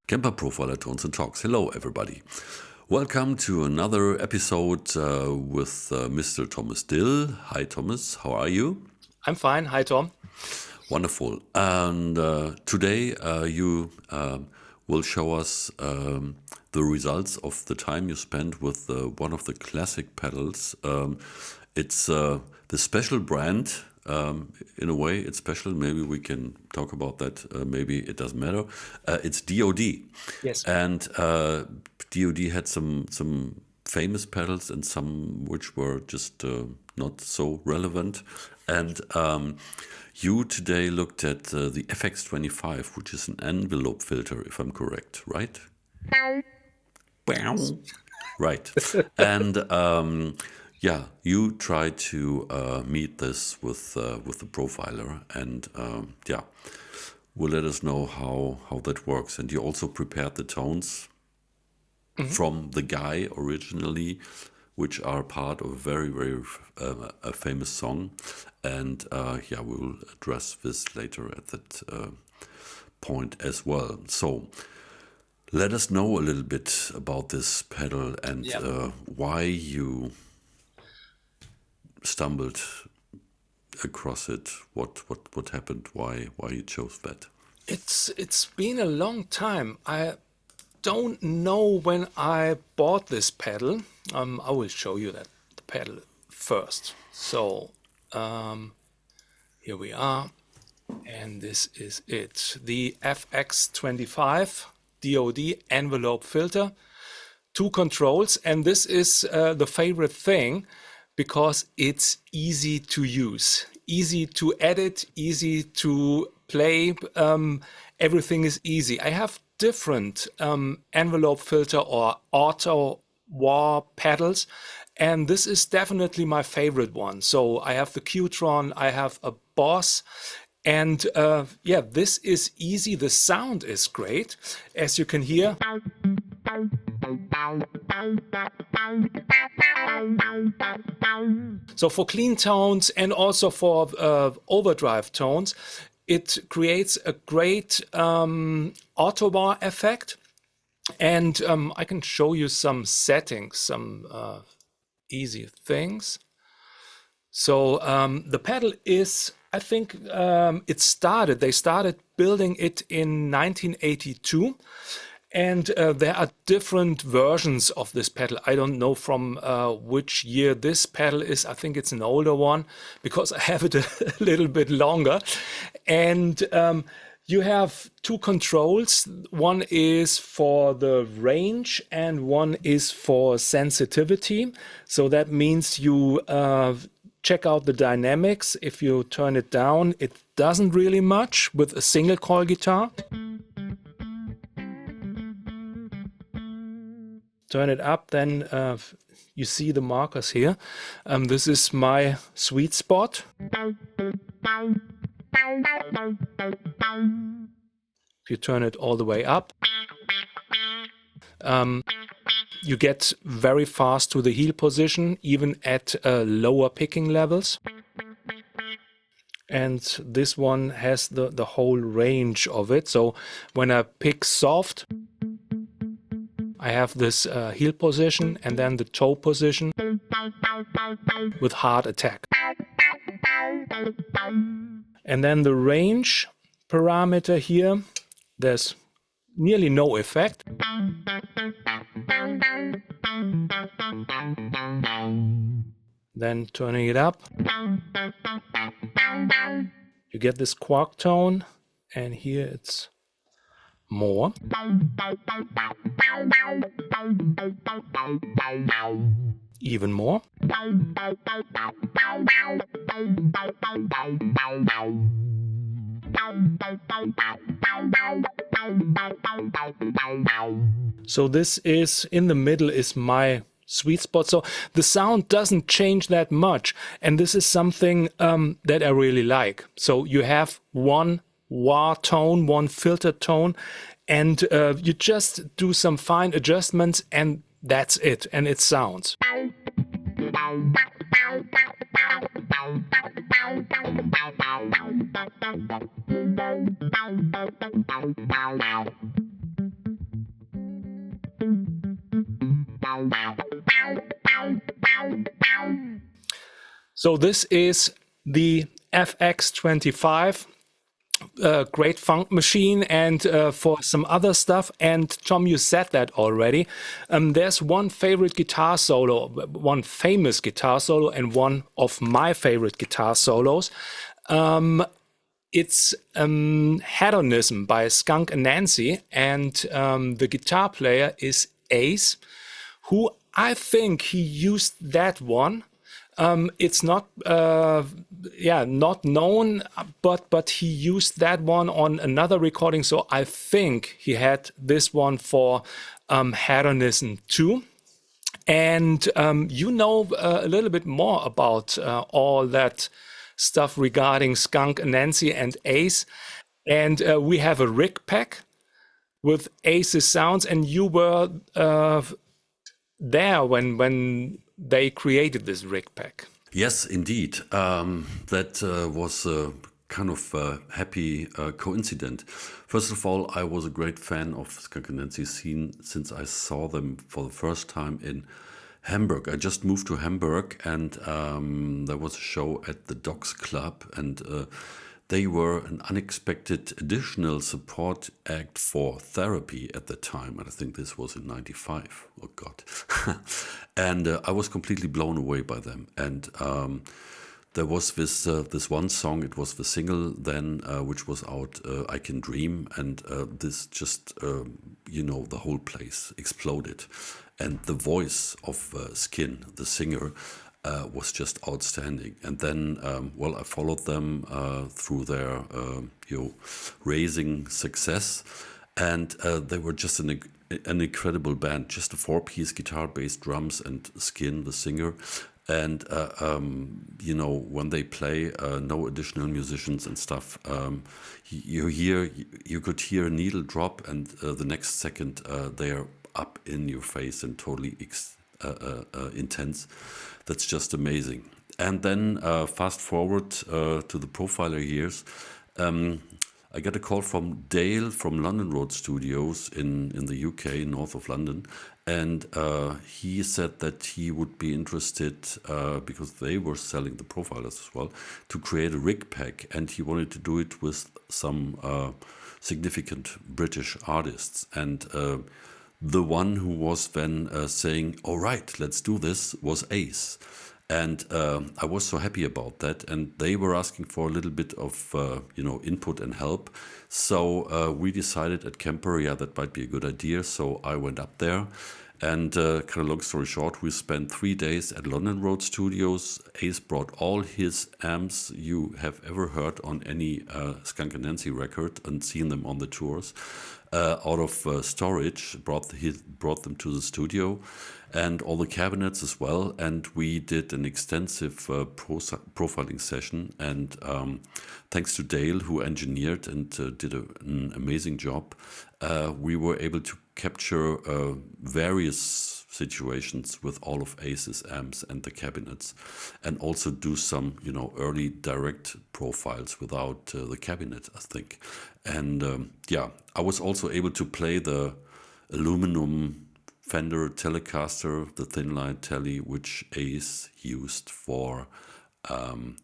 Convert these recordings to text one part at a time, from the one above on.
Kemper Profiler Tones and Talks. Hello, everybody. Welcome to another episode with Mr. Thomas Dill. Hi, Thomas. How are you? I'm fine. Hi, Tom. Wonderful. And today you will show us the results of the time you spent with one of the classic pedals. It's the special brand. In a way, it's special. Maybe we can talk about that. Maybe it doesn't matter. It's DOD. Yes. And DOD had some famous pedals and some which were just not so relevant. And you today looked at the FX25, which is an envelope filter, if I'm correct, right? Right. And yeah, you try to meet this with the profiler, and yeah, will let us know how that works. And you also prepared the tones from the guy originally, which are part of a very a famous song. And yeah, we will address this later at that point as well. So let us know a little bit about this pedal and why you stumbled across it. What happened? Why you chose that? It's been a long time. I don't know when I bought this pedal. I will show you the pedal first. So here we are, and this is it. The FX25 DOD envelope filter, 2 controls, and this is the favorite thing because it's easy to use, easy to edit, easy to play. Everything is easy. I have different envelope filter or auto wah pedals, and this is definitely my favorite one. So I have the Qtron, I have a Boss, and yeah, this is easy. The sound is great, as you can hear. So for clean tones and also for overdrive tones, it creates a great auto bar effect. And I can show you some settings, some easy things. So the pedal is, I think they started building it in 1982. And there are different versions of this pedal. I don't know from which year this pedal is. I think it's an older one because I have it a little bit longer. And you have 2 controls. One is for the range and one is for sensitivity. So that means you check out the dynamics. If you turn it down, it doesn't really much with a single coil guitar. Turn it up, then you see the markers here. This is my sweet spot. If you turn it all the way up, you get very fast to the heel position, even at lower picking levels. And this one has the whole range of it. So when I pick soft, I have this heel position and then the toe position with hard attack. And then the range parameter here, there's nearly no effect. Then turning it up, you get this quark tone, and here it's more. Even more. So this is, in the middle is my sweet spot. So the sound doesn't change that much. And this is something that I really like. So you have one wah tone, one filter tone, and you just do some fine adjustments and that's it. And it sounds. So this is the FX25. Great funk machine, and for some other stuff. And Tom, you said that already. There's one favorite guitar solo, one famous guitar solo, and one of my favorite guitar solos. It's Hedonism by Skunk Anansie, and the guitar player is Ace, who I think he used that one. It's not, not known, but he used that one on another recording. So I think he had this one for Hedonism too. And you know a little bit more about all that stuff regarding Skunk Anansie and Ace. And we have a rig pack with Ace's sounds, and you were there when they created this rig pack. Yes, indeed. That was a kind of happy coincidence. First of all, I was a great fan of Skunk Anansie scene since I saw them for the first time in Hamburg. I just moved to Hamburg, and there was a show at the Docks Club, and they were an unexpected additional support act for Therapy at the time. And I think this was in '95. Oh, God. And I was completely blown away by them. And there was this one song, it was the single then, which was out, I Can Dream. And this just, the whole place exploded. And the voice of Skin, the singer, was just outstanding. And then, I followed them through their raising success, and they were just an incredible band. Just a 4-piece guitar, bass, drums, and Skin, the singer. And when they play, no additional musicians and stuff. You could hear a needle drop, and the next second they're up in your face and totally intense. That's just amazing. And then fast forward to the Profiler years. I got a call from Dale from London Road Studios in the UK, north of London. And he said that he would be interested, because they were selling the Profilers as well, to create a rig pack. And he wanted to do it with some significant British artists. And the one who was then saying, all right, let's do this, was Ace. And I was so happy about that. And they were asking for a little bit of, input and help. So we decided at Kemper, that might be a good idea. So I went up there. And kind of long story short, we spent 3 days at London Road Studios. Ace brought all his amps you have ever heard on any Skunk Anansie record and seen them on the tours. Out of storage, brought them to the studio, and all the cabinets as well. And we did an extensive profiling session. And thanks to Dale, who engineered and did an amazing job, we were able to capture various situations with all of Ace's amps and the cabinets, and also do some, early direct profiles without the cabinet, I think. And I was also able to play the aluminum Fender Telecaster, the thin line Tele, which Ace used for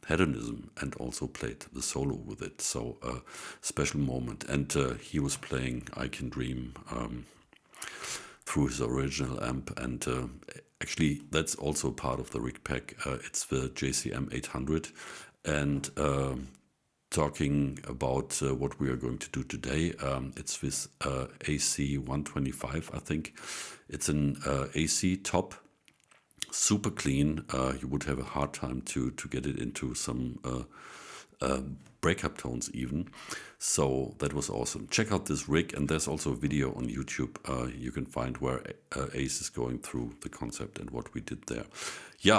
Hedonism, and also played the solo with it. So a special moment. And he was playing I Can Dream through his original amp. And actually, that's also part of the rig pack. It's the JCM 800. And talking about what we are going to do today, it's this AC 125, I think. It's an AC top, super clean. You would have a hard time to get it into some breakup tones even. So that was awesome. Check out this rig, and there's also a video on YouTube you can find where Ace is going through the concept and what we did there.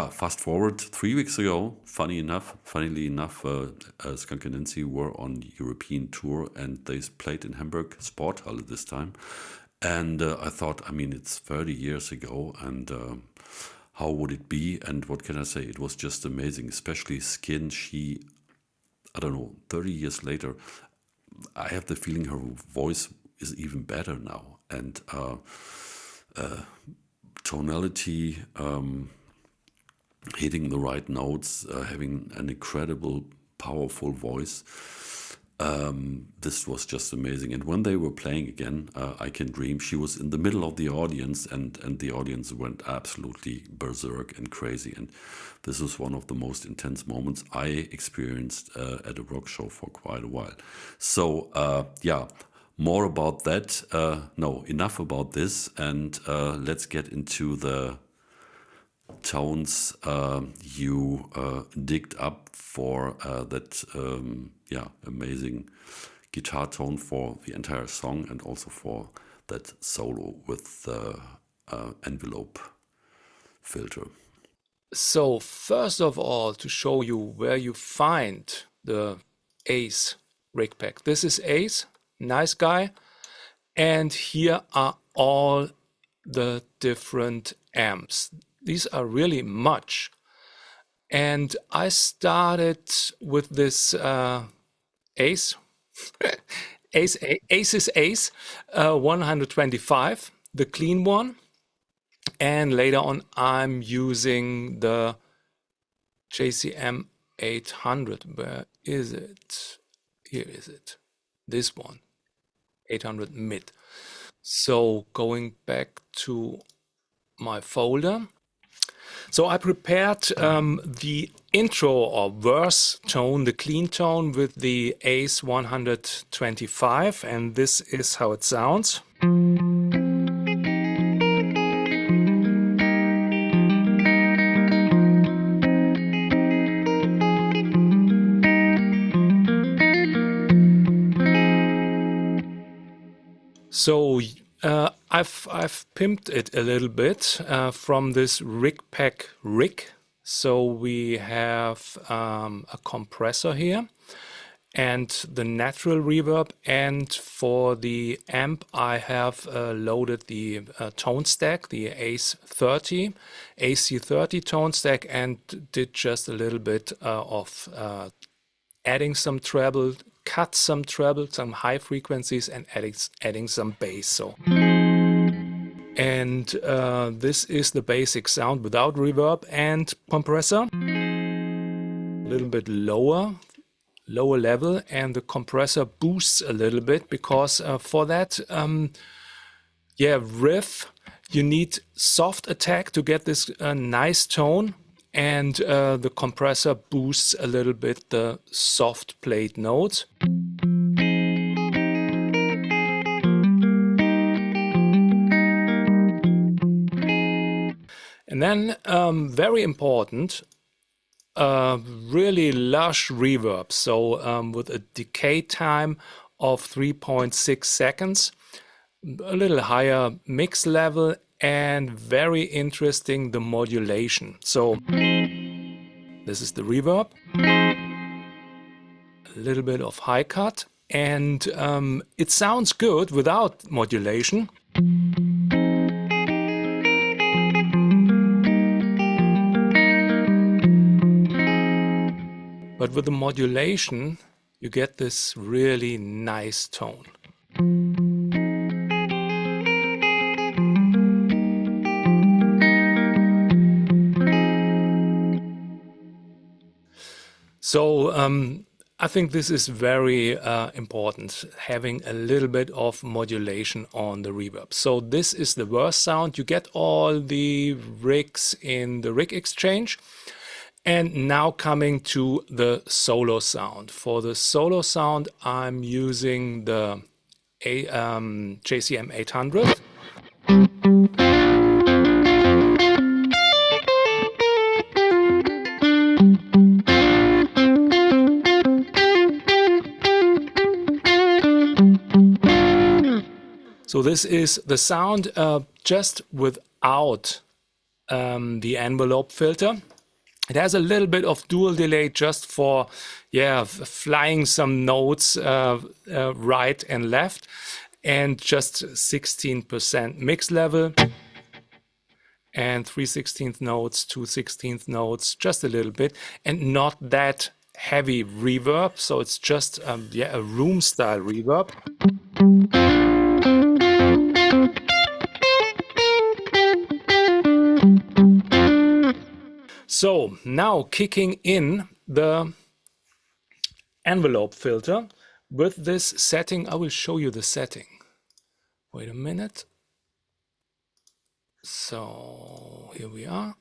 Fast forward 3 weeks ago, funnily enough, Skunk Anansie were on European tour, and they played in Hamburg, Sporthalle this time. And I thought, it's 30 years ago, and how would it be? And what can I say? It was just amazing, especially Skin. She, I don't know, 30 years later, I have the feeling her voice is even better now. And tonality, hitting the right notes, having an incredible, powerful voice. This was just amazing. And when they were playing again, I Can Dream, she was in the middle of the audience, and the audience went absolutely berserk and crazy. And this was one of the most intense moments I experienced at a rock show for quite a while. So, yeah, more about that. No, enough about this. And let's get into the tones you digged up for that amazing guitar tone for the entire song, and also for that solo with the envelope filter. So first of all, to show you where you find the Ace rig pack. This is Ace, nice guy. And here are all the different amps. These are really much. And I started with this Ace, Ace's Ace 125, the clean one. And later on, I'm using the JCM 800. Where is it? Here is it. This one, 800 mid. So going back to my folder. So I prepared the intro or verse tone, the clean tone, with the Ace 125, and this is how it sounds. So I've pimped it a little bit from this rig pack rig. So we have a compressor here and the natural reverb, and for the amp I have loaded the tone stack, the AC30 tone stack, and did just a little bit of adding some treble, cut some treble, some high frequencies, and adding some bass. So, and this is the basic sound without reverb and compressor. A little bit lower level, and the compressor boosts a little bit because for that riff you need soft attack to get this nice tone. And the compressor boosts a little bit the soft played notes. And then, very important, really lush reverb. So with a decay time of 3.6 seconds, a little higher mix level, and very interesting, the modulation. So this is the reverb, a little bit of high cut, and it sounds good without modulation. But with the modulation, you get this really nice tone. So I think this is very important, having a little bit of modulation on the reverb. So this is the verse sound. You get all the rigs in the rig exchange. And now coming to the solo sound. For the solo sound, I'm using the JCM 800. So this is the sound just without the envelope filter. It has a little bit of dual delay just for, flying some notes right and left, and just 16% mix level, and 3/16 notes, 2/16 notes, just a little bit, and not that heavy reverb. So it's just a room style reverb. So now kicking in the envelope filter with this setting. I will show you the setting. Wait a minute. So here we are.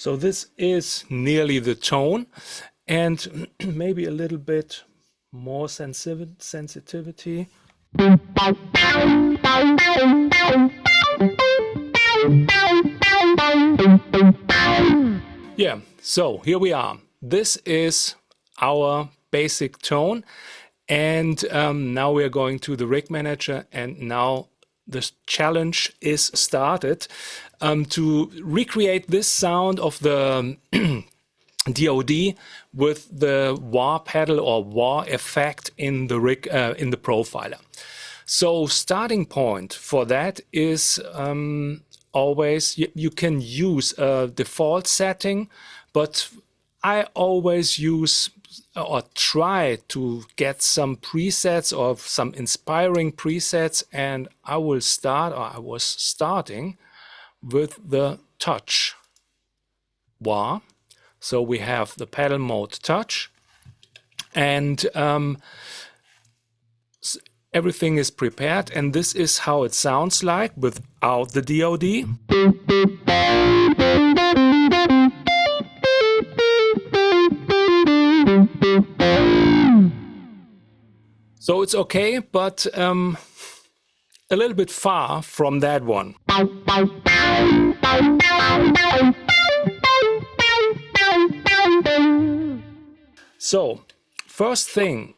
So this is nearly the tone, and maybe a little bit more sensitivity. Yeah, so here we are. This is our basic tone, and now we are going to the rig manager, and now the challenge is started to recreate this sound of the DOD with the wah pedal or wah effect in the rig in the profiler. So starting point for that is always you can use a default setting, but I always use or try to get some presets or some inspiring presets, and I will start, or I was starting with the touch wah. So we have the pedal mode touch, and everything is prepared, and this is how it sounds like without the DOD. So it's okay, but a little bit far from that one. So first thing,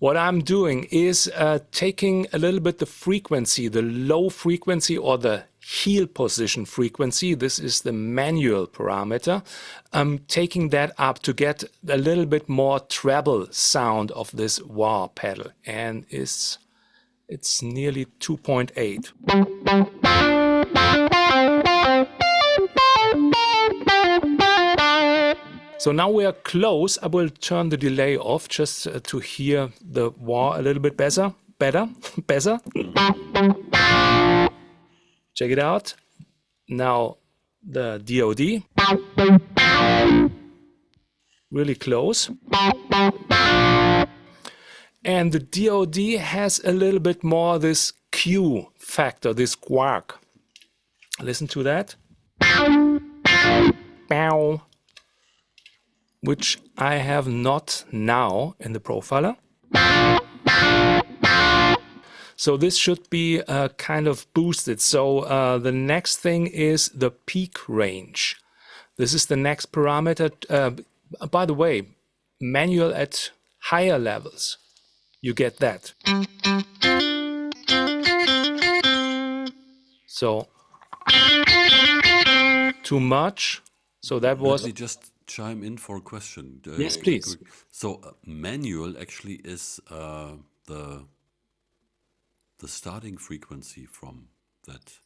what I'm doing is taking a little bit the frequency, the low frequency or the heel position frequency. This is the manual parameter. I'm taking that up to get a little bit more treble sound of this wah pedal, and it's nearly 2.8. So now we are close. I will turn the delay off just to hear the wah a little bit better. Check it out. Now the DOD. Really close. And the DOD has a little bit more this Q factor, this quark. Listen to that. Bow. Which I have not now in the profiler. So this should be kind of boosted. So the next thing is the peak range. This is the next parameter. By the way, manual at higher levels, you get that. So too much. So that was. Let me just chime in for a question. Yes, please. So manual actually is the starting frequency from that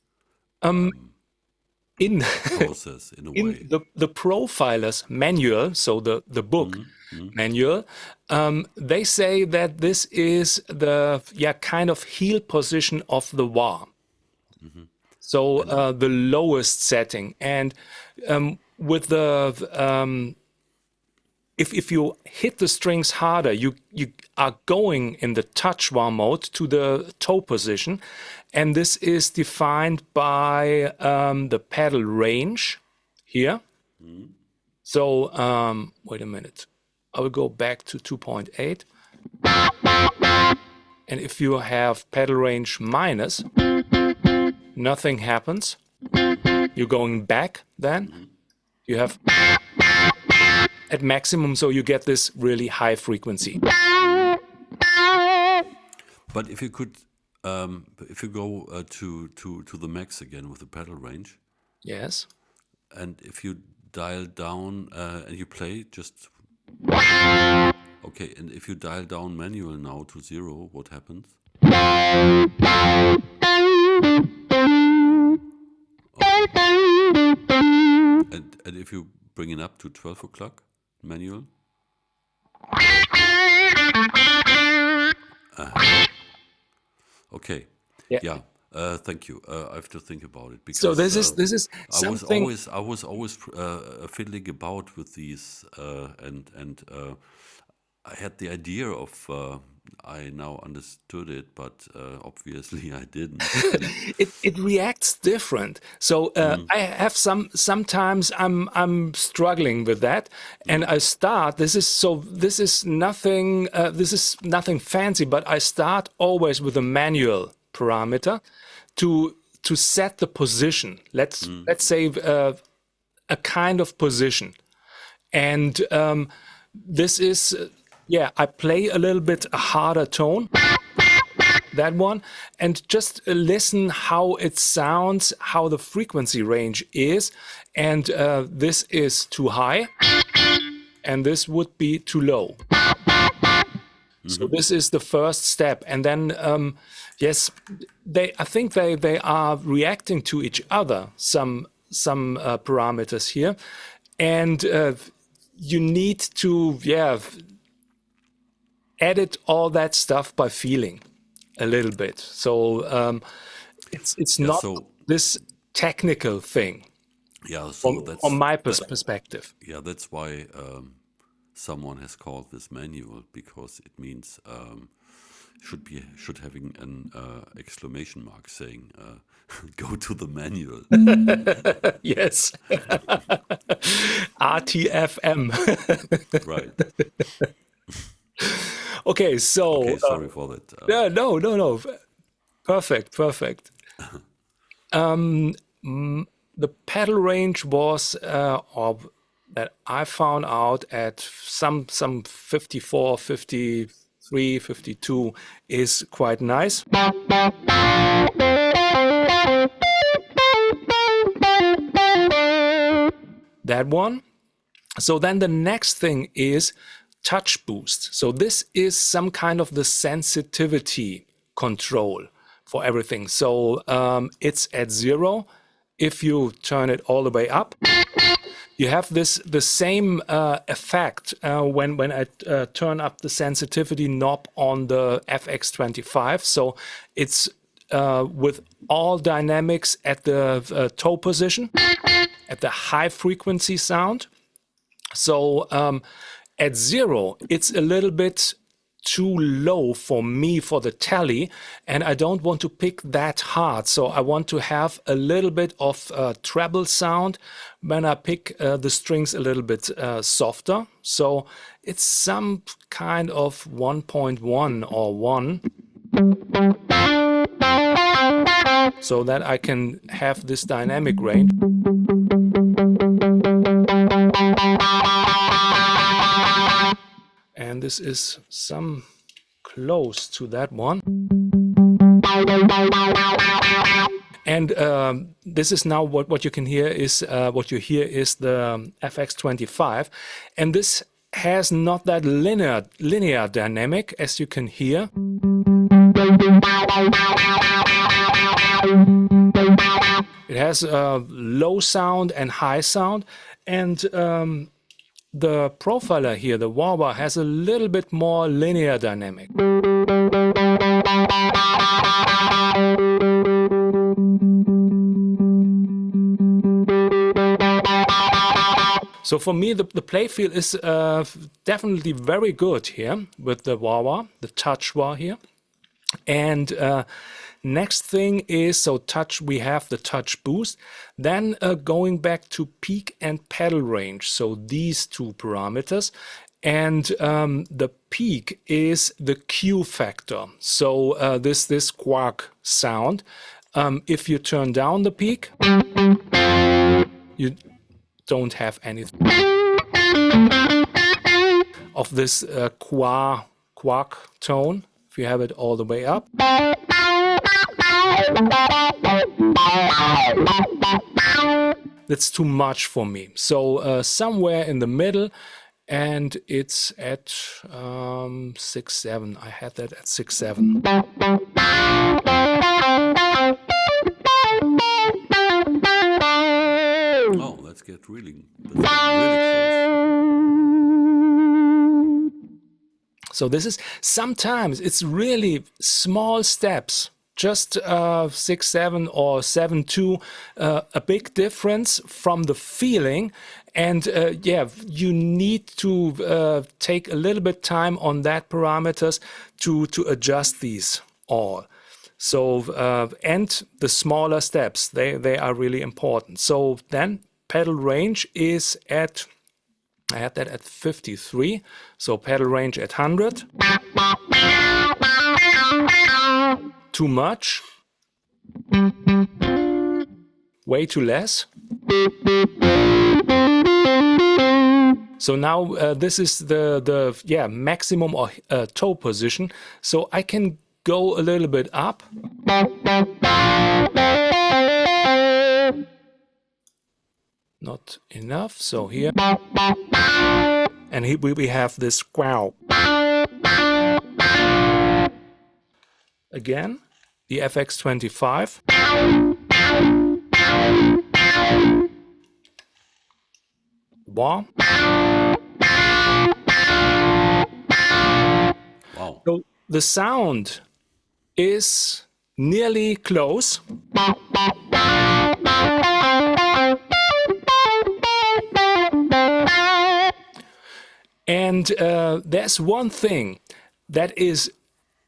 in process in a way. In the profiler's manual, so the book manual, they say that this is the kind of heel position of the wah. So the lowest setting, and with the if you hit the strings harder, you are going in the touch wah mode to the toe position, and this is defined by the pedal range here. So wait a minute, I will go back to 2.8, and if you have pedal range minus, nothing happens. You're going back then. You have at maximum, so you get this really high frequency. But if you could, if you go to the max again with the pedal range. Yes. And if you dial down and you play just. Okay, and if you dial down manual now to 0, what happens? And if you bring it up to 12 o'clock, manual. Okay. Yeah. Yeah. Thank you. I have to think about it So because this is something. I was always fiddling about with these, and I had the idea of I now understood it, but obviously I didn't. It reacts different. So I have sometimes I'm struggling with that, and I start. This is nothing fancy, but I start always with a manual parameter to set the position. Let's say a kind of position, and this is I play a little bit a harder tone, that one, and just listen how it sounds, how the frequency range is, and this is too high, and this would be too low. So this is the first step, and then yes, I think they are reacting to each other. Some parameters here, and you need to edit all that stuff by feeling a little bit. So it's not this technical thing. Yeah, so that's from my perspective. Yeah, that's why someone has called this manual, because it means should having an exclamation mark saying go to the manual. Yes. RTFM. Right. Okay, so Okay, sorry for that. yeah, no. Perfect. The pedal range was that I found out at some 54, 53, 52 is quite nice. That one. So then the next thing is touch boost. So this is some kind of the sensitivity control for everything. So it's at 0. If you turn it all the way up, you have the same effect when I turn up the sensitivity knob on the FX25. So it's with all dynamics at the toe position, at the high frequency sound. So at 0, it's a little bit too low for me for the tally, and I don't want to pick that hard. So I want to have a little bit of treble sound when I pick the strings a little bit softer. So it's some kind of 1.1 or 1. So that I can have this dynamic range. And this is some close to that one. And this is now what you can hear is what you hear is the FX25, and this has not that linear dynamic as you can hear. It has low sound and high sound, and the profiler here, the wah-wah, has a little bit more linear dynamic. So for me, the play feel is definitely very good here with the wah-wah, the touch wah here. And next thing is, so touch, we have the touch boost. Then going back to peak and pedal range, so these two parameters. And the peak is the Q factor. So this quark sound. If you turn down the peak, you don't have anything of this quark tone. If you have it all the way up. That's too much for me. So somewhere in the middle, and it's at 6.7. I had that at 6.7. Oh, that's really So this is, sometimes it's really small steps, just 6, 7 or 7, 2, a big difference from the feeling. And yeah, you need to take a little bit time on that parameters to adjust these all. So, and the smaller steps, they are really important. So then pedal range is at, I had that at 53. So pedal range at 100. Too much. Way too less. So now this is the maximum or toe position. So I can go a little bit up. Not enough. So here. And here we have this squaw. Again, the FX25. Wah. Wow. So the sound is nearly close. And there's one thing that is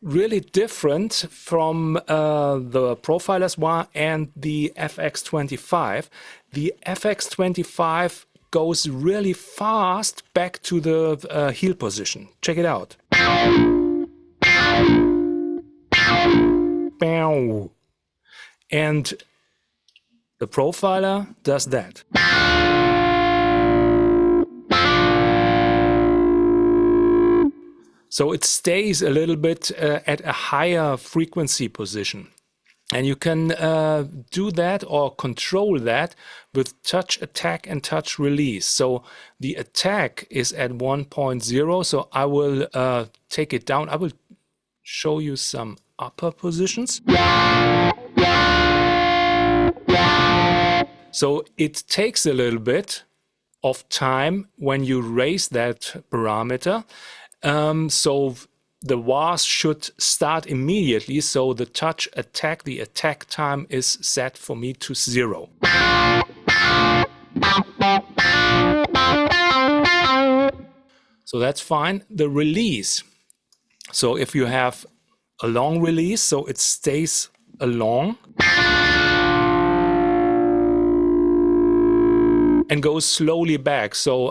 really different from the Profiler's wah and the FX25. The FX25 goes really fast back to the heel position. Check it out. Bow. And the Profiler does that. So it stays a little bit at a higher frequency position. And you can do that or control that with touch attack and touch release. So the attack is at 1.0. So I will take it down. I will show you some upper positions. So it takes a little bit of time when you raise that parameter. So the wahs should start immediately. So the touch attack, the attack time is set for me to 0. So that's fine. The release. So if you have a long release, so it stays along and goes slowly back. So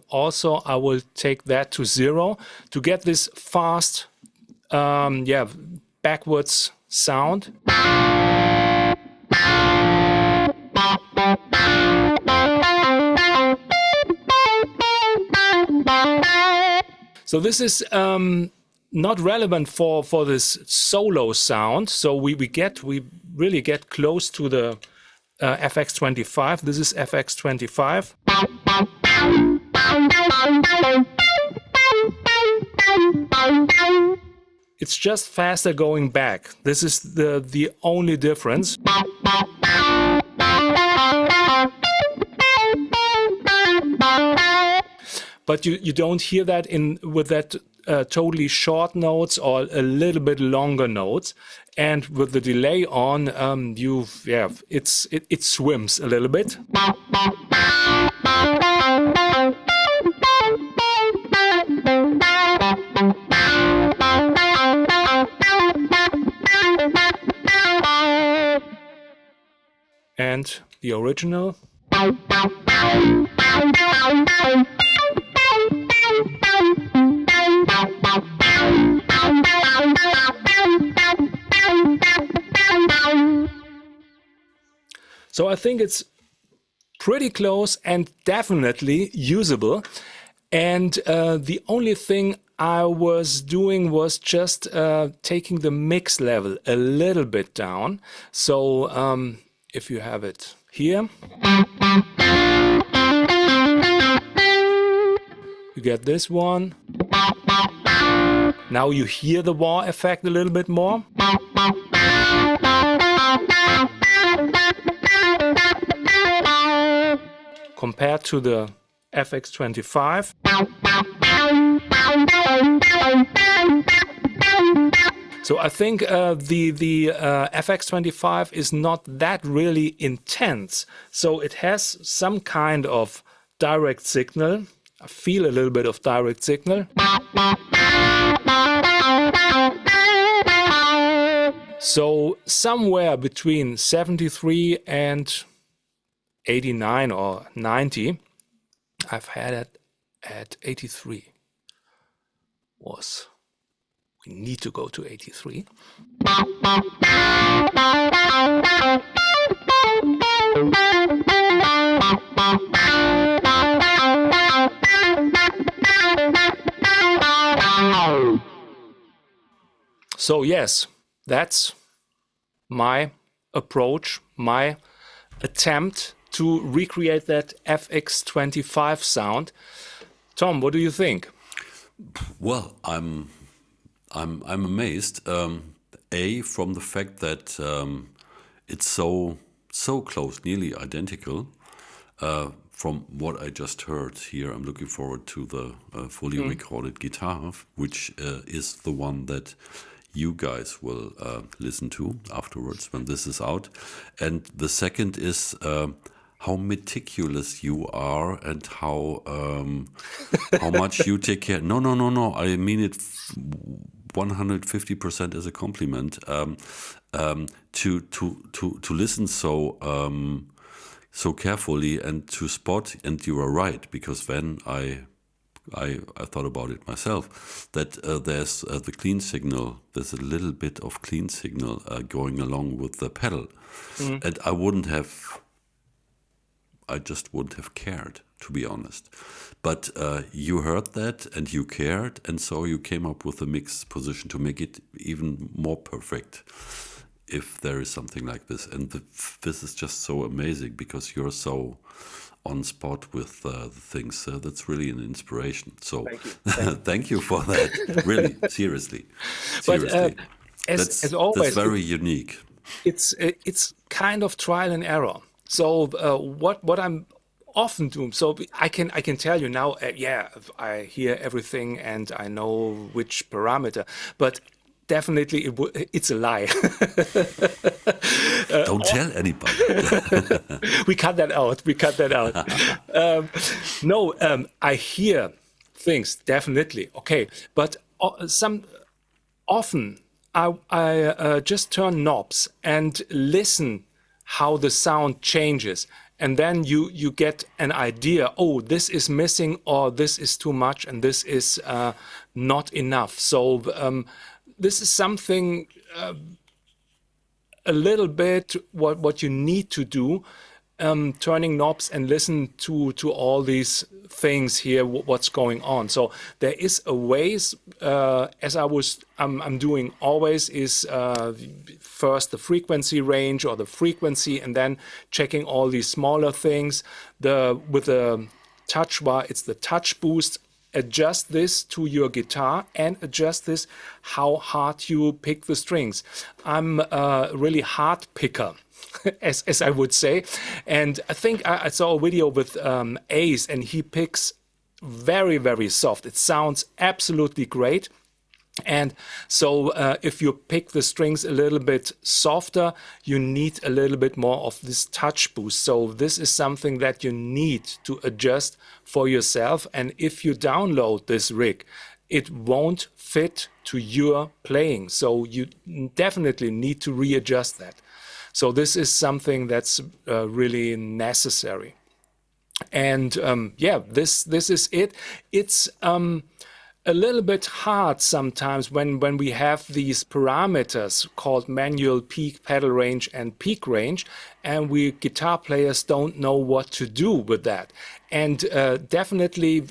also I will take that to 0 to get this fast, backwards sound. So this is not relevant for this solo sound. So we really get close to the FX25. This is FX25. It's just faster going back. This is the only difference. But you don't hear that with that totally short notes or a little bit longer notes. And with the delay on, it swims a little bit. And the original. So I think it's pretty close and definitely usable. And the only thing I was doing was just taking the mix level a little bit down. So if you have it here, you get this one. Now you hear the wah effect a little bit more. Compared to the FX25. So I think the FX25 is not that really intense. So it has some kind of direct signal. I feel a little bit of direct signal. So somewhere between 73 and 89 or 90. I've had it at 83. We need to go to 83. So yes, that's my approach, my attempt to recreate that FX25 sound. Tom, what do you think? Well, I'm amazed. From the fact that it's so close, nearly identical. From what I just heard here, I'm looking forward to the fully recorded guitar, which is the one that you guys will listen to afterwards when this is out. And the second is how meticulous you are and how much you take care. No. I mean it 150% as a compliment. To listen so carefully and to spot, and you are right, because when I thought about it myself, that there's the clean signal, there's a little bit of clean signal going along with the pedal. And I just wouldn't have cared, to be honest. But you heard that and you cared, and so you came up with a mixed position to make it even more perfect, if there is something like this. And this is just so amazing because you're so on spot with the things. That's really an inspiration. So thank you for that. Really, seriously. But as always, that's very unique. It's kind of trial and error. So what I'm often doing, so I can tell you now, I hear everything and I know which parameter, but definitely it's a lie. Don't tell anybody. We cut that out. I hear things, definitely. Okay, but often I just turn knobs and listen how the sound changes. And then you get an idea, oh, this is missing, or this is too much, and this is not enough. So this is something a little bit what you need to do, turning knobs and listen to all these things here, what's going on. So there is a ways, as I'm doing always, is first the frequency range or the frequency, and then checking all these smaller things. With the touch bar, it's the touch boost. Adjust this to your guitar and adjust this how hard you pick the strings. I'm a really hard picker, as I would say. And I think I saw a video with Ace, and he picks very, very soft. It sounds absolutely great. And so if you pick the strings a little bit softer, you need a little bit more of this touch boost. So this is something that you need to adjust for yourself. And if you download this rig, it won't fit to your playing. So you definitely need to readjust that. So this is something that's really necessary. And this is it. It's a little bit hard sometimes when we have these parameters called manual peak, pedal range, and peak range, and we guitar players don't know what to do with that. And definitely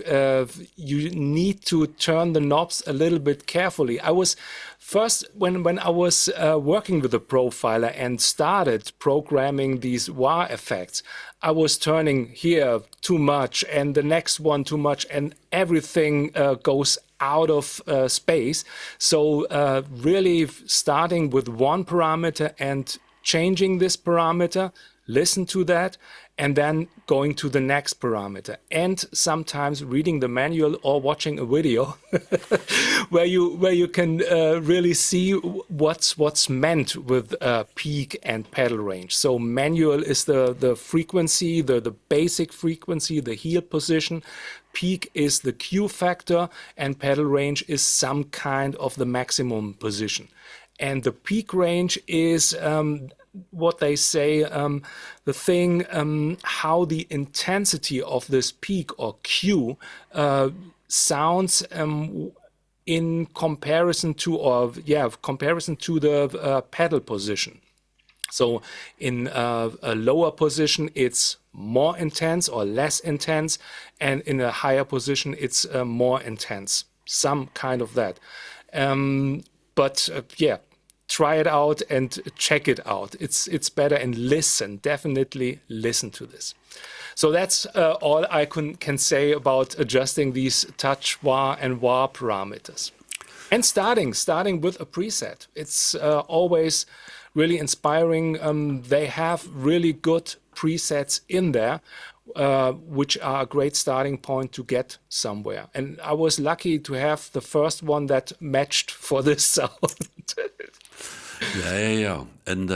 you need to turn the knobs a little bit carefully. I was first, when I was working with a profiler and started programming these wah effects, I was turning here too much and the next one too much, and everything goes out of space. So really starting with one parameter and changing this parameter listen to that, and then going to the next parameter, and sometimes reading the manual or watching a video where you can really see what's meant with peak and pedal range. So manual is the frequency, the basic frequency, the heel position. Peak is the Q factor, and pedal range is some kind of the maximum position. And the peak range is what they say, the thing, how the intensity of this peak or Q sounds in comparison to, comparison to the pedal position. So in a lower position, it's more intense or less intense, and in a higher position, it's more intense. Some kind of that. Try it out and check it out. It's better, and listen, definitely listen to this. So that's all I can say about adjusting these touch wah and wah parameters. And starting with a preset. It's always really inspiring. They have really good presets in there, which are a great starting point to get somewhere. And I was lucky to have the first one that matched for this sound. Yeah. And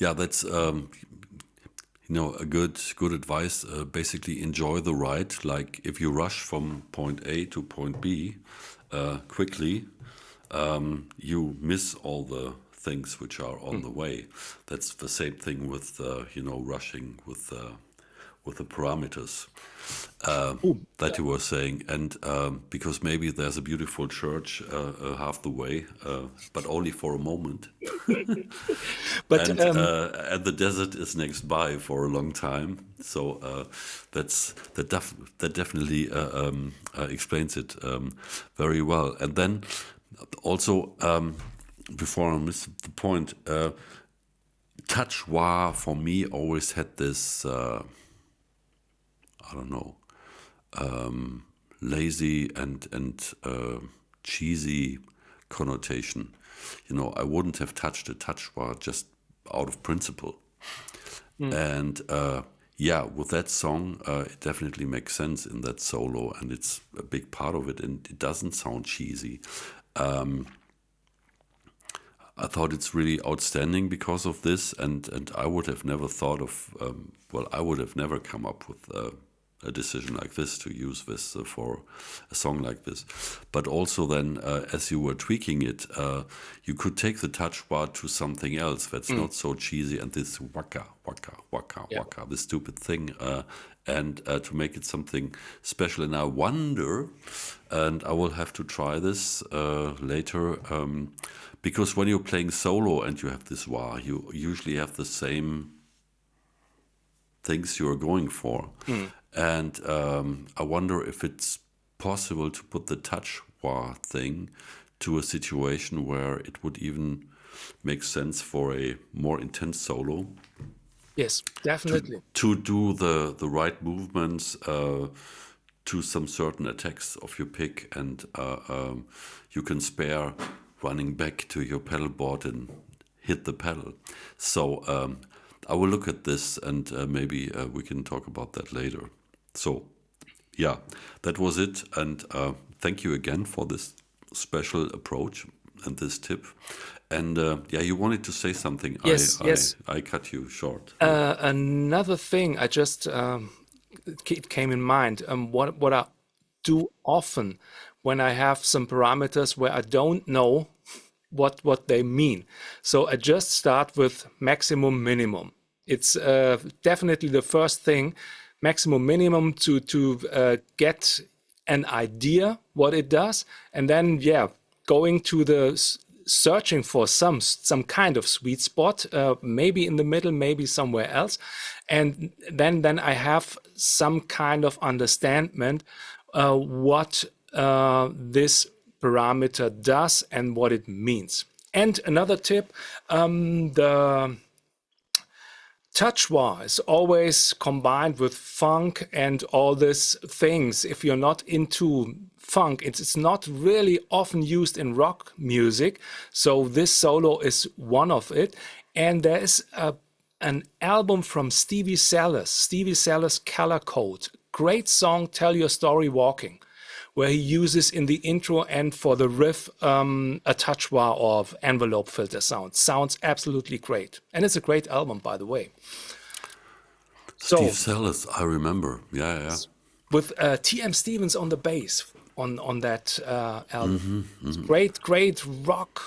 that's a good advice. Basically, enjoy the ride. Like if you rush from point A to point B quickly, you miss all the things which are on the way. That's the same thing with rushing with the parameters that you were saying, and because maybe there's a beautiful church half the way, but only for a moment. But and the desert is next by for a long time. So that definitely explains it very well. And then also, before I miss the point, touch wah for me always had this lazy and cheesy connotation. I wouldn't have touched a touch wah just out of principle. And with that song, it definitely makes sense in that solo, and it's a big part of it, and it doesn't sound cheesy. I thought it's really outstanding because of this, and I would have never thought of, I would have never come up with a decision like this, to use this for a song like this. But also then, as you were tweaking it, you could take the touch bar to something else that's not so cheesy, and this waka, this stupid thing, and to make it something special. And I wonder, and I will have to try this later, because when you're playing solo and you have this wah, you usually have the same things you are going for. And I wonder if it's possible to put the touch wah thing to a situation where it would even make sense for a more intense solo. Yes, definitely. To do the right movements to some certain attacks of your pick, and you can spare running back to your pedal board and hit the pedal. So I will look at this, and maybe we can talk about that later. So that was it, and thank you again for this special approach and this tip. And you wanted to say something. Yes. I cut you short. Another thing I just it came in mind. What I do often when I have some parameters where I don't know what they mean. So I just start with maximum minimum. It's definitely the first thing, maximum minimum, to get an idea what it does, and then going to the searching for some kind of sweet spot, maybe in the middle, maybe somewhere else, and then I have some kind of understanding what this parameter does and what it means. And another tip, the touch wah is always combined with funk and all these things. If you're not into funk, it's not really often used in rock music. So this solo is one of it. And there is a an album from Stevie Salas, Color Code. Great song, Tell Your Story Walking, where he uses in the intro and for the riff a touch bar of envelope filter sound. Sounds absolutely great. And it's a great album, by the way. Steve Salas, I remember. Yeah. With T.M. Stevens on the bass on that album. It's great rock.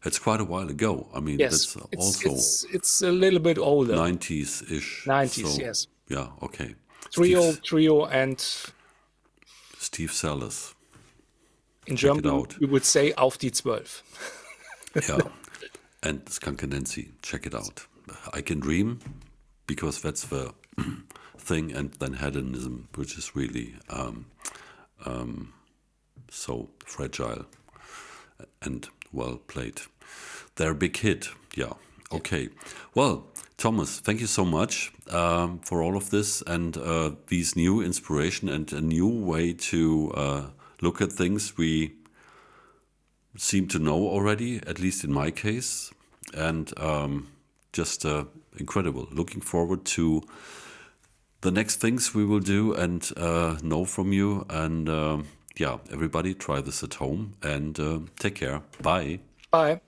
It's quite a while ago. I mean, Yes, that's also it's a little bit older. 90s-ish. 90s, So, yes. yeah, okay. Trio, and Steve Salas. in Check it German out. we would say Auf die 12. Yeah. And Skunk Anansie. Check it out. I Can Dream, because that's the thing, and then Hedonism, which is really so fragile and well played. They're a big hit. Yeah. Okay. Well, Thomas, thank you so much for all of this and these new inspiration and a new way to look at things we seem to know already, at least in my case. And just incredible. Looking forward to the next things we will do and know from you. And yeah, everybody try this at home and take care. Bye. Bye.